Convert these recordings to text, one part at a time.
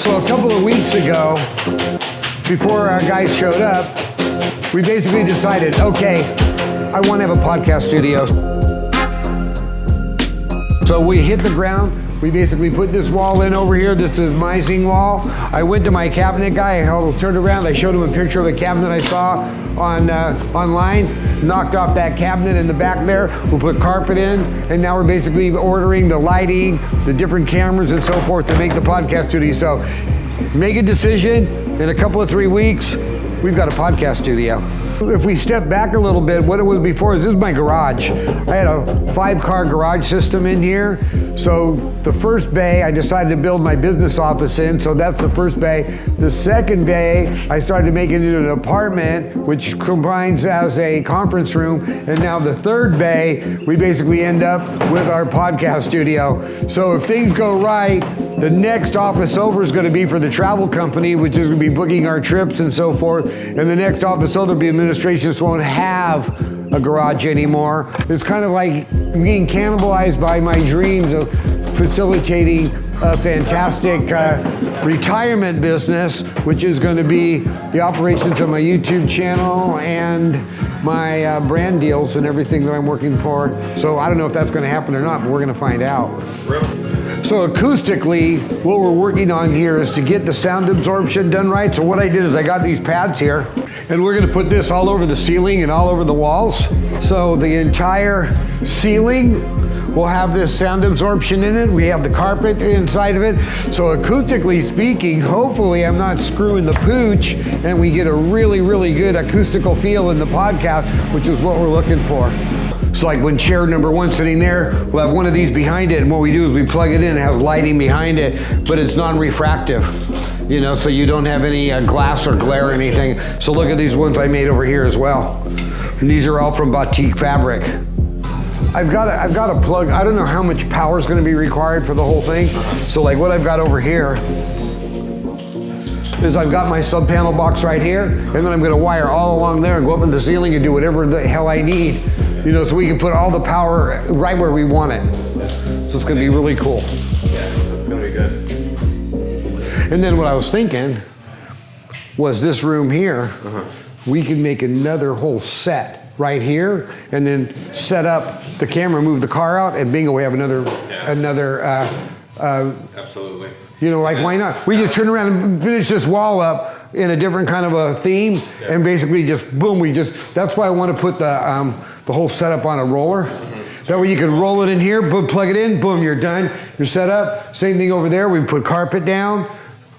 So a couple of weeks ago, before our guys showed up, we basically decided, okay, I want to have a podcast studio. So we hit the ground. We basically put this wall in over here, this demising wall. I went to my cabinet guy, I turned around, I showed him a picture of a cabinet I saw on online, knocked off that cabinet in the back there, we put carpet in, and now we're basically ordering the lighting, the different cameras and so forth to make the podcast studio. So make a decision, in a couple of 3 weeks, we've got a podcast studio. If we step back a little bit, what it was before is this is my garage. I had a 5-car garage system in here. So the first bay, I decided to build my business office in, so that's the first bay. The second bay, I started to make it into an apartment, which combines as a conference room. And now the third bay, we basically end up with our podcast studio. So if things go right, the next office over is going to be for the travel company, which is going to be booking our trips and so forth. And the next office over will be administration, so won't have a garage anymore. It's kind of like being cannibalized by my dreams of facilitating a fantastic retirement business, which is going to be the operations of my YouTube channel and my brand deals and everything that I'm working for. So I don't know if that's going to happen or not, but we're going to find out. Really? So acoustically, what we're working on here is to get the sound absorption done right. So what I did is I got these pads here, and we're gonna put this all over the ceiling and all over the walls. So the entire ceiling will have this sound absorption in it. We have the carpet inside of it. So acoustically speaking, hopefully I'm not screwing the pooch, and we get a really, really good acoustical feel in the podcast, which is what we're looking for. So like when chair number 1 sitting there, we'll have one of these behind it, and what we do is we plug it in, it has lighting behind it, but it's non-refractive, you know, so you don't have any glass or glare or anything. So look at these ones I made over here as well. And these are all from batik fabric. I've got a plug, I don't know how much power is going to be required for the whole thing. So like what I've got over here is I've got my sub panel box right here, and then I'm going to wire all along there and go up in the ceiling and do whatever the hell I need. You know, so we can put all the power right where we want it. So it's gonna be really cool. Yeah, that's gonna be good. And then what I was thinking was this room here, we can make another whole set right here, and then set up the camera, move the car out, and bingo, we have another. Absolutely. You know, like why not? We just turn around and finish this wall up in a different kind of a theme, and basically just boom, that's why I want to put the whole setup on a roller. That way you can roll it in here, boom, plug it in, boom, you're done. You're set up. Same thing over there. We put carpet down.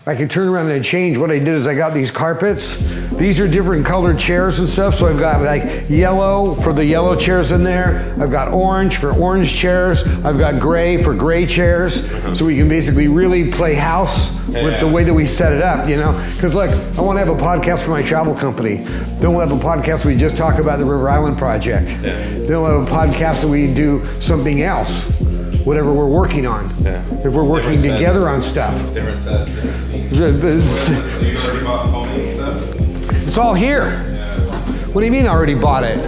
I can turn around and change. What I did is I got these carpets. These are different colored chairs and stuff. So I've got like yellow for the yellow chairs in there. I've got orange for orange chairs. I've got gray for gray chairs. So we can basically really play house with the way that we set it up, you know? Because look, I want to have a podcast for my travel company. Then we'll have a podcast where we just talk about the River Island project. Then we'll have a podcast that we do something else, whatever we're working on. If we're working together on stuff. Different sets, different scenes. You already bought foaming and stuff? It's all here. What do you mean I already bought it?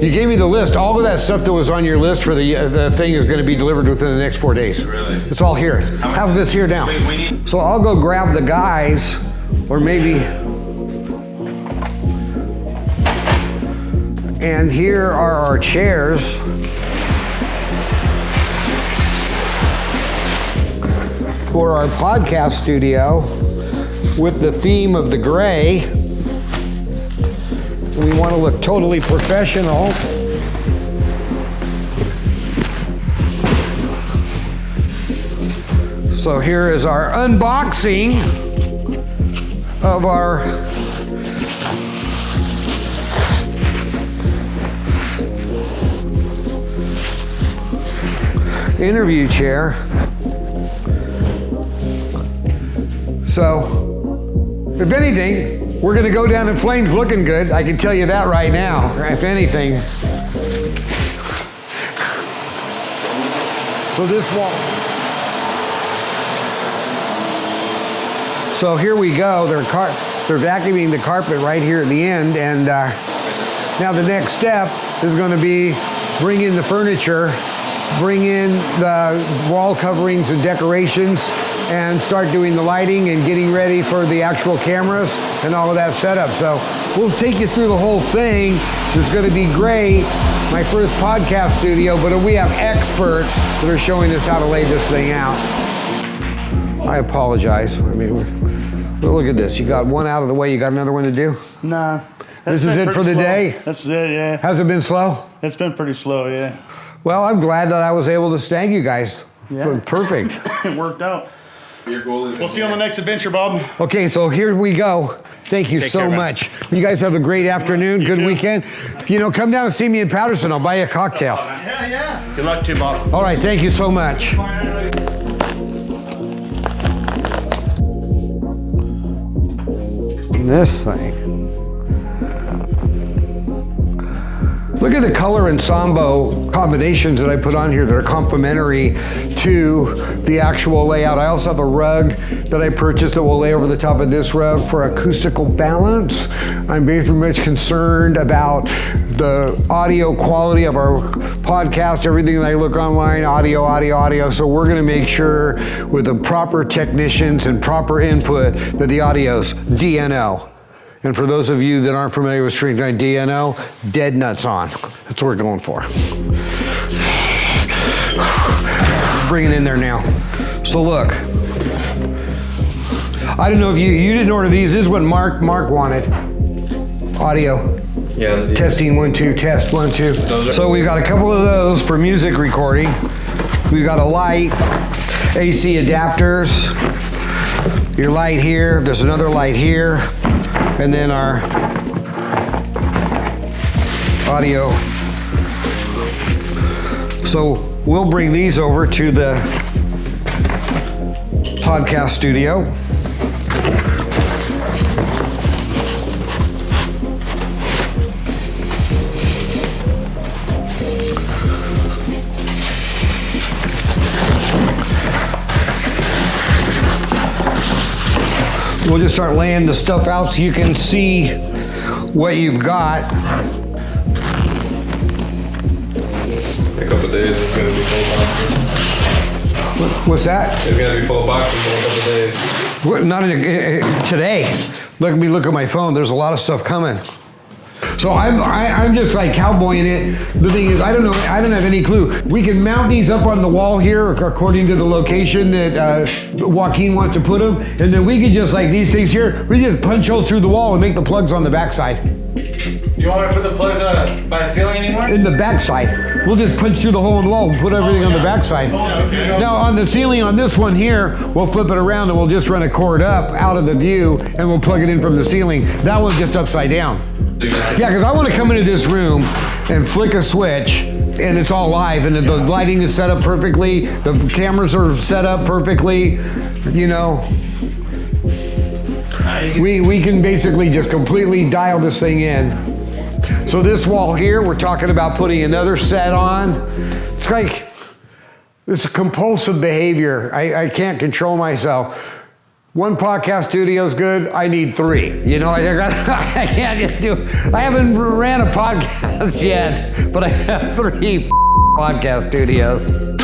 You gave me the list. All of that stuff that was on your list for the thing is going to be delivered within the next 4 days. Really? It's all here. Have this here now. So I'll go grab the guys, or maybe. And here are our chairs. For our podcast studio with the theme of the gray. We want to look totally professional. So here is our unboxing of our interview chair. So, if anything, we're gonna go down in flames looking good. I can tell you that right now, if anything. So this wall. So here we go. They're vacuuming the carpet right here at the end, and now the next step is going to be bring in the furniture bring in the wall coverings and decorations and start doing the lighting and getting ready for the actual cameras and all of that setup. So we'll take you through the whole thing. It's going to be great. My first podcast studio, but we have experts that are showing us how to lay this thing out. I apologize. I mean, look at this. You got one out of the way. You got another one to do? Nah. This is it for the day? That's it, yeah. Has it been slow? It's been pretty slow, yeah. Well, I'm glad that I was able to snag you guys. Yeah. Perfect. It worked out. Your goal is. We'll see you on the next adventure, Bob. Okay, so here we go. Thank you Take so care, man. much. You guys have a great afternoon, good too. weekend. Come down and see me in Patterson. I'll buy you a cocktail. Yeah. Good luck to you, Bob. All right, thank you so much. This thing. Look at the color and sambo combinations that I put on here that are complementary to the actual layout. I also have a rug that I purchased that will lay over the top of this rug for acoustical balance. I'm very much concerned about the audio quality of our podcast, everything that I look online, audio. So we're gonna make sure with the proper technicians and proper input that the audio's DNO. And for those of you that aren't familiar with string guide DNO, dead nuts on. That's what we're going for. Bring it in there now. So look, I don't know if you didn't order these. This is what Mark wanted. Audio. Yeah. Testing 1 2, test 1 2. So we've got a couple of those for music recording. We've got a light, AC adapters. Your light here. There's another light here. And then our audio. So we'll bring these over to the podcast studio. We'll just start laying the stuff out so you can see what you've got. In a couple of days, it's gonna be full boxes. What's that? It's gonna be full boxes in a couple of days. What, not today. Look at my phone. There's a lot of stuff coming. So I'm just like cowboying it. The thing is, I don't know. I don't have any clue. We can mount these up on the wall here according to the location that Joaquin wants to put them, and then we can just like these things here. We just punch holes through the wall and make the plugs on the backside. You want me to put the plugs by the ceiling anymore? In the backside. We'll just punch through the hole in the wall and put everything on the backside. Now on the ceiling on this one here, we'll flip it around and we'll just run a cord up out of the view and we'll plug it in from the ceiling. That one's just upside down. Yeah, because I want to come into this room and flick a switch and it's all live and the lighting is set up perfectly, the cameras are set up perfectly, We can basically just completely dial this thing in. So this wall here, we're talking about putting another set on. It's like, it's a compulsive behavior. I can't control myself. One podcast studio is good, I need 3. I can't just do, I haven't ran a podcast yet, but I have 3 podcast studios.